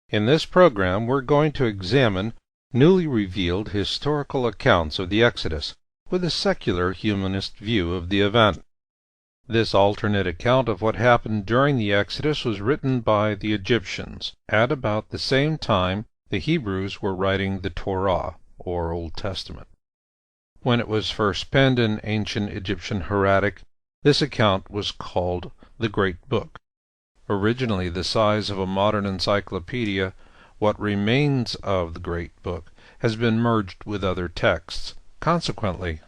In this program we're going to examine newly revealed historical accounts of the Exodus with a secular humanist view of the event. This alternate account of what happened during the Exodus was written by the Egyptians at about the same time the Hebrews were writing the Torah, or Old Testament. When it was first penned in ancient Egyptian hieratic, this account was called the Great Book. Originally the size of a modern encyclopedia, what remains of the Great Book has been merged with other texts. Consequently,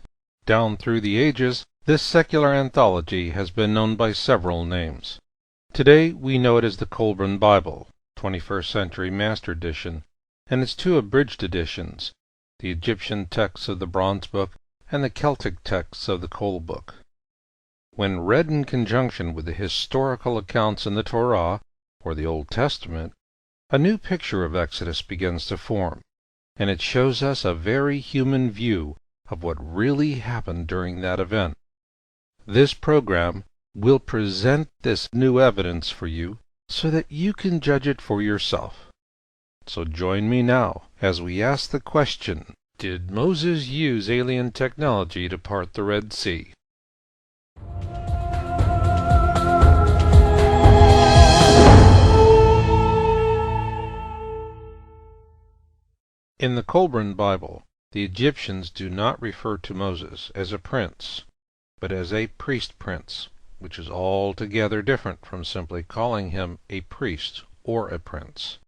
down through the ages, this secular anthology has been known by several names. Today we know it as the Kolbrin Bible, 21st Century Master Edition, and its two abridged editions, the Egyptian texts of the Bronze Book and the Celtic texts of the Kol Book. When read in conjunction with the historical accounts in the Torah, or the Old Testament, a new picture of Exodus begins to form, and it shows us a very human view of what really happened during that event. This program will present this new evidence for you so that you can judge it for yourself. So join me now as we ask the question, did Moses use alien technology to part the Red Sea? In the Kolbrin Bible, the Egyptians do not refer to Moses as a prince, but as a priest prince, which is altogether different from simply calling him a priest or a prince.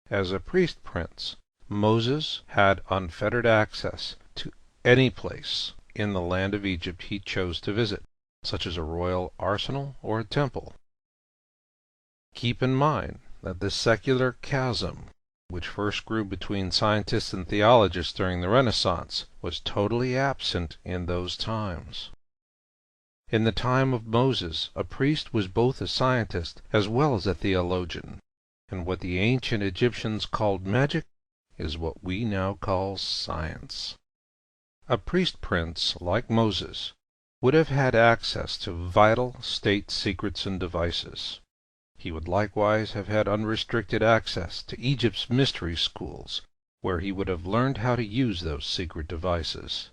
As a priest prince, Moses had unfettered access to any place in the land of Egypt he chose to visit, such as a royal arsenal or a temple. Keep in mind that the secular chasm, which first grew between scientists and theologists during the Renaissance, was totally absent in those times. In the time of Moses, a priest was both a scientist as well as a theologian, and what the ancient Egyptians called magic is what we now call science. A priest prince, like Moses, would have had access to vital state secrets and devices. He would likewise have had unrestricted access to Egypt's mystery schools, where he would have learned how to use those secret devices.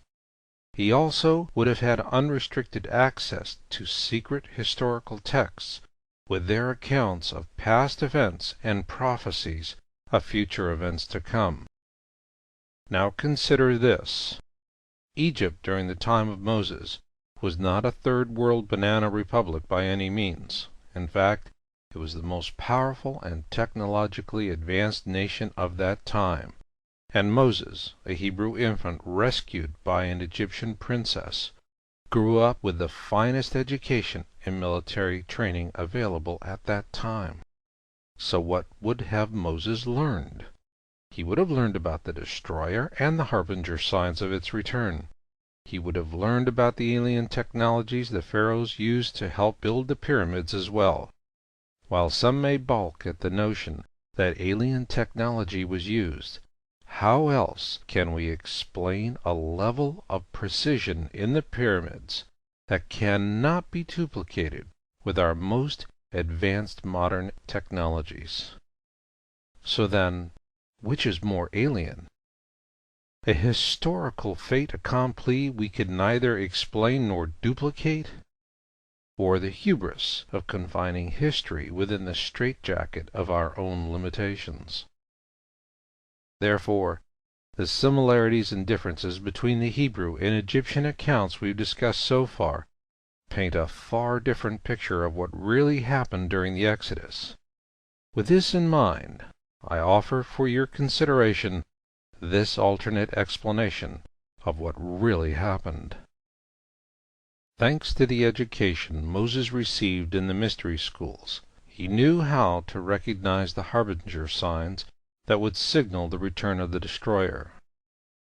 He also would have had unrestricted access to secret historical texts, with their accounts of past events and prophecies of future events to come. Now consider this. Egypt during the time of Moses was not a third world banana republic by any means. In fact, it was the most powerful and technologically advanced nation of that time, and Moses, a Hebrew infant rescued by an Egyptian princess, grew up with the finest education and military training available at that time. So what would have Moses learned? He would have learned about the destroyer and the harbinger signs of its return. He would have learned about the alien technologies the pharaohs used to help build the pyramids as well. While some may balk at the notion that alien technology was used, how else can we explain a level of precision in the pyramids that cannot be duplicated with our most advanced modern technologies? So then, which is more alien? A historical fait accompli we could neither explain nor duplicate? Or the hubris of confining history within the straitjacket of our own limitations? Therefore, the similarities and differences between the Hebrew and Egyptian accounts we've discussed so far paint a far different picture of what really happened during the Exodus. With this in mind, I offer for your consideration this alternate explanation of what really happened. Thanks to the education Moses received in the mystery schools, he knew how to recognize the harbinger signs that would signal the return of the destroyer.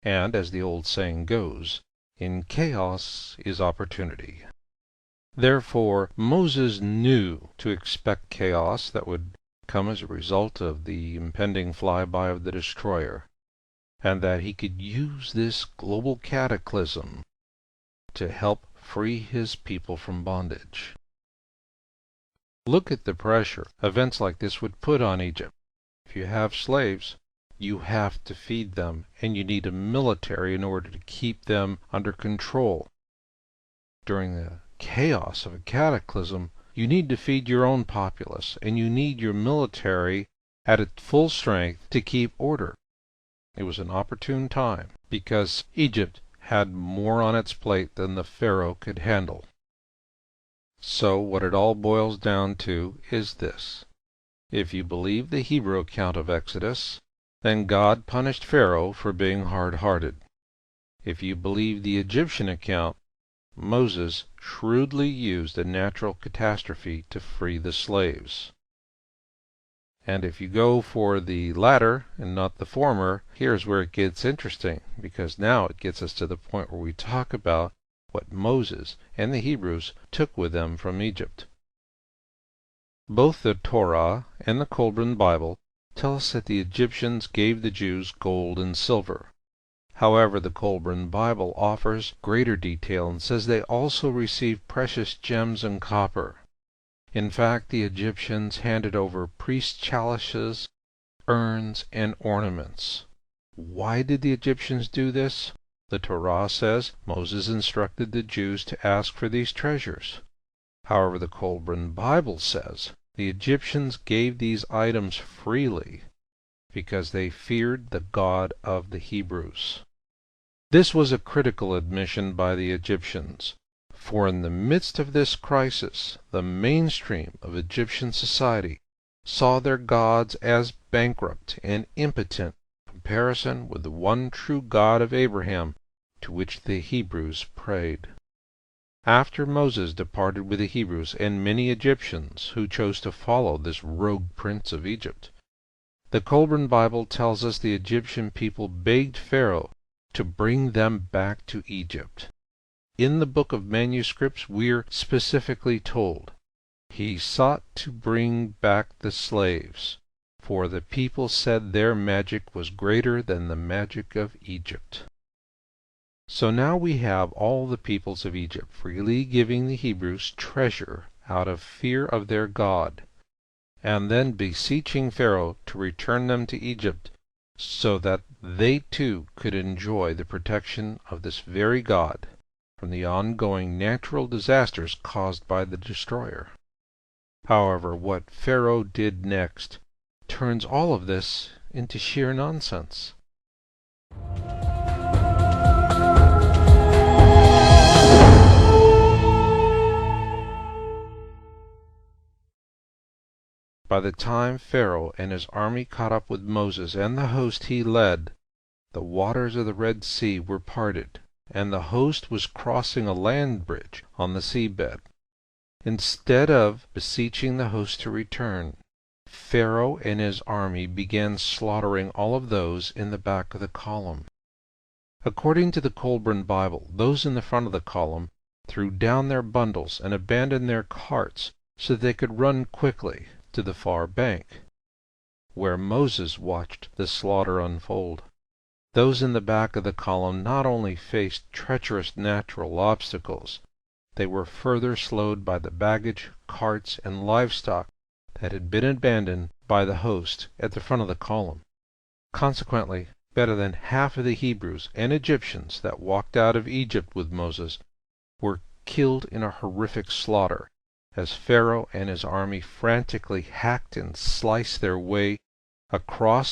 And, as the old saying goes, in chaos is opportunity. Therefore, Moses knew to expect chaos that would come as a result of the impending flyby of the destroyer, and that he could use this global cataclysm to help free his people from bondage. Look at the pressure events like this would put on Egypt. If if you have slaves, you have to feed them, and you need a military in order to keep them under control. During the chaos of a cataclysm, you need to feed your own populace, and you need your military at its full strength to keep order. It was an opportune time, because Egypt had more on its plate than the Pharaoh could handle. So what it all boils down to is this. If you believe the Hebrew account of Exodus, then God punished Pharaoh for being hard-hearted. If you believe the Egyptian account, Moses shrewdly used a natural catastrophe to free the slaves. And if you go for the latter and not the former, here's where it gets interesting, because now it gets us to the point where we talk about what Moses and the Hebrews took with them from Egypt. Both the Torah and the Kolbrin Bible tell us that the Egyptians gave the Jews gold and silver. However, the Kolbrin Bible offers greater detail and says they also received precious gems and copper. In fact, the Egyptians handed over priest chalices, urns, and ornaments. Why did the Egyptians do this? The Torah says Moses instructed the Jews to ask for these treasures. However, the Kolbrin Bible says the Egyptians gave these items freely because they feared the God of the Hebrews. This was a critical admission by the Egyptians, for in the midst of this crisis, the mainstream of Egyptian society saw their gods as bankrupt and impotent in comparison with the one true God of Abraham, to which the Hebrews prayed. After Moses departed with the Hebrews and many Egyptians who chose to follow this rogue prince of Egypt, the Kolbrin Bible tells us the Egyptian people begged Pharaoh to bring them back to Egypt. In the book of manuscripts we're specifically told, he sought to bring back the slaves, for the people said their magic was greater than the magic of Egypt. So now we have all the peoples of Egypt freely giving the Hebrews treasure out of fear of their God, and then beseeching Pharaoh to return them to Egypt so that they too could enjoy the protection of this very God from the ongoing natural disasters caused by the destroyer. However, what Pharaoh did next turns all of this into sheer nonsense. By the time Pharaoh and his army caught up with Moses and the host he led, the waters of the Red Sea were parted, and the host was crossing a land bridge on the seabed. Instead of beseeching the host to return, Pharaoh and his army began slaughtering all of those in the back of the column. According to the Kolbrin Bible, those in the front of the column threw down their bundles and abandoned their carts so that they could run quickly to the far bank, where Moses watched the slaughter unfold. Those in the back of the column not only faced treacherous natural obstacles, they were further slowed by the baggage, carts, and livestock that had been abandoned by the host at the front of the column. Consequently, better than half of the Hebrews and Egyptians that walked out of Egypt with Moses were killed in a horrific slaughter, as Pharaoh and his army frantically hacked and sliced their way across